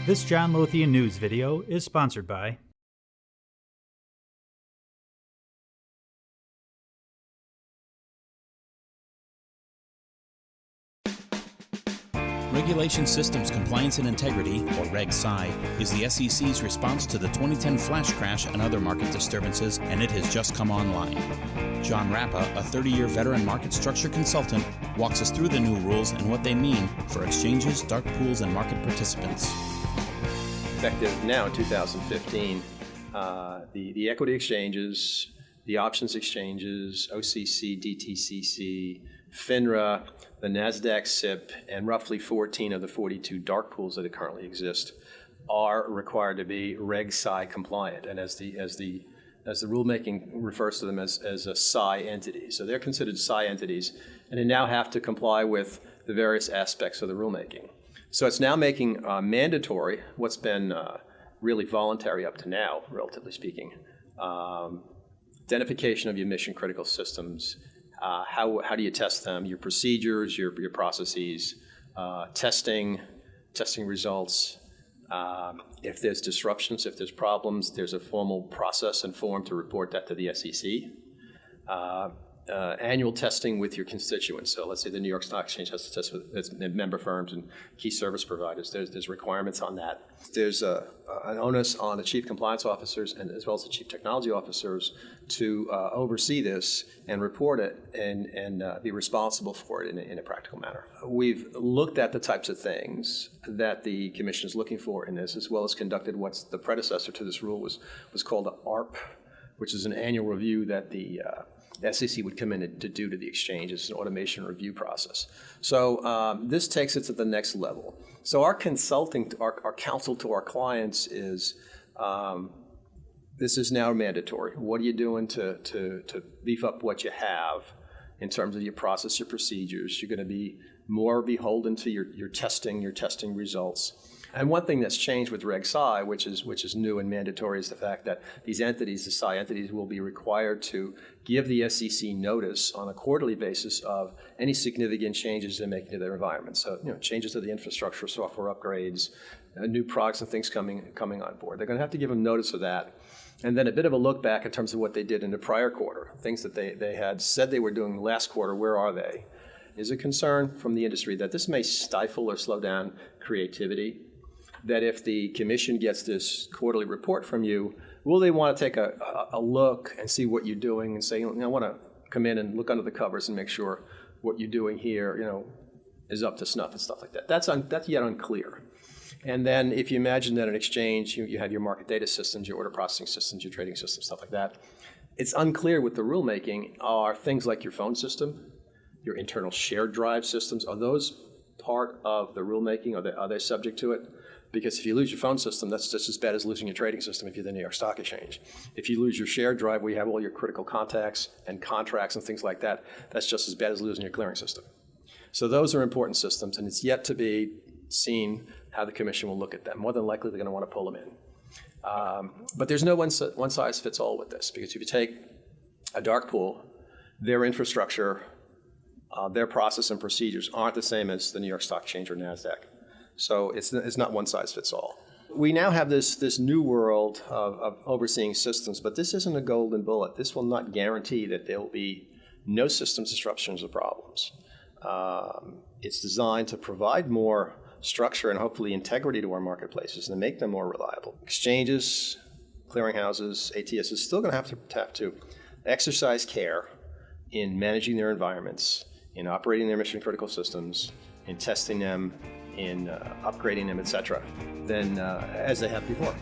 This John Lothian News video is sponsored by Regulation Systems Compliance and Integrity, or Reg SCI, is the SEC's response to the 2010 flash crash and other market disturbances, and it has just come online. John Rapa, a 30-year veteran market structure consultant, walks us through the new rules and what they mean for exchanges, dark pools, and market participants. Effective now in 2015, the equity exchanges, the options exchanges, OCC, DTCC, FINRA, the NASDAQ SIP, and roughly 14 of the 42 dark pools that currently exist are required to be Reg SCI compliant, and as the rulemaking refers to them as a SCI entity. So they're considered SCI entities, and they now have to comply with the various aspects of the rulemaking. So it's now making mandatory what's been really voluntary up to now, relatively speaking. Identification of your mission critical systems. How do you test them? Your procedures, your processes, testing results. If there's disruptions, if there's problems, there's a formal process and form to report that to the SEC. Annual testing with your constituents. So let's say the New York Stock Exchange has to test with its member firms and key service providers. There's requirements on that. There's an onus on the chief compliance officers and as well as the chief technology officers to oversee this and report it and be responsible for it in a practical manner. We've looked at the types of things that the Commission is looking for in this, as well as conducted what's the predecessor to this rule was called an ARP, which is an annual review that the SEC would come in to do to the exchange. It's an automation review process. So this takes it to the next level. So our consulting, our counsel to our clients is, this is now mandatory. What are you doing to beef up what you have in terms of your process, your procedures? You're going to be more beholden to your testing results. And one thing that's changed with Reg SCI, which is new and mandatory, is the fact that these entities, the SCI entities, will be required to give the SEC notice on a quarterly basis of any significant changes they're making to their environment. So, changes to the infrastructure, software upgrades, new products and things coming on board. They're going to have to give them notice of that. And then a bit of a look back in terms of what they did in the prior quarter, things that they had said they were doing last quarter, where are they? Is a concern from the industry that this may stifle or slow down creativity. That if the Commission gets this quarterly report from you, will they want to take a look and see what you're doing and say, I want to come in and look under the covers and make sure what you're doing here, is up to snuff and stuff like that. That's yet unclear. And then if you imagine that an exchange, you have your market data systems, your order processing systems, your trading systems, stuff like that. It's unclear with the rulemaking are things like your phone system, your internal shared drive systems, are those part of the rulemaking? Are they subject to it? Because if you lose your phone system, that's just as bad as losing your trading system if you're the New York Stock Exchange. If you lose your shared drive where you have all your critical contacts and contracts and things like that, that's just as bad as losing your clearing system. So those are important systems, and it's yet to be seen how the Commission will look at them. More than likely, they're going to want to pull them in. But there's no one size fits all with this, because if you take a dark pool, their infrastructure, their process and procedures aren't the same as the New York Stock Exchange or NASDAQ. So it's not one size fits all. We now have this new world of overseeing systems, but this isn't a golden bullet. This will not guarantee that there will be no systems disruptions or problems. It's designed to provide more structure and hopefully integrity to our marketplaces and to make them more reliable. Exchanges, clearinghouses, ATS is still going to have to exercise care in managing their environments, in operating their mission critical systems, in testing them, in upgrading them, etc., than as they have before.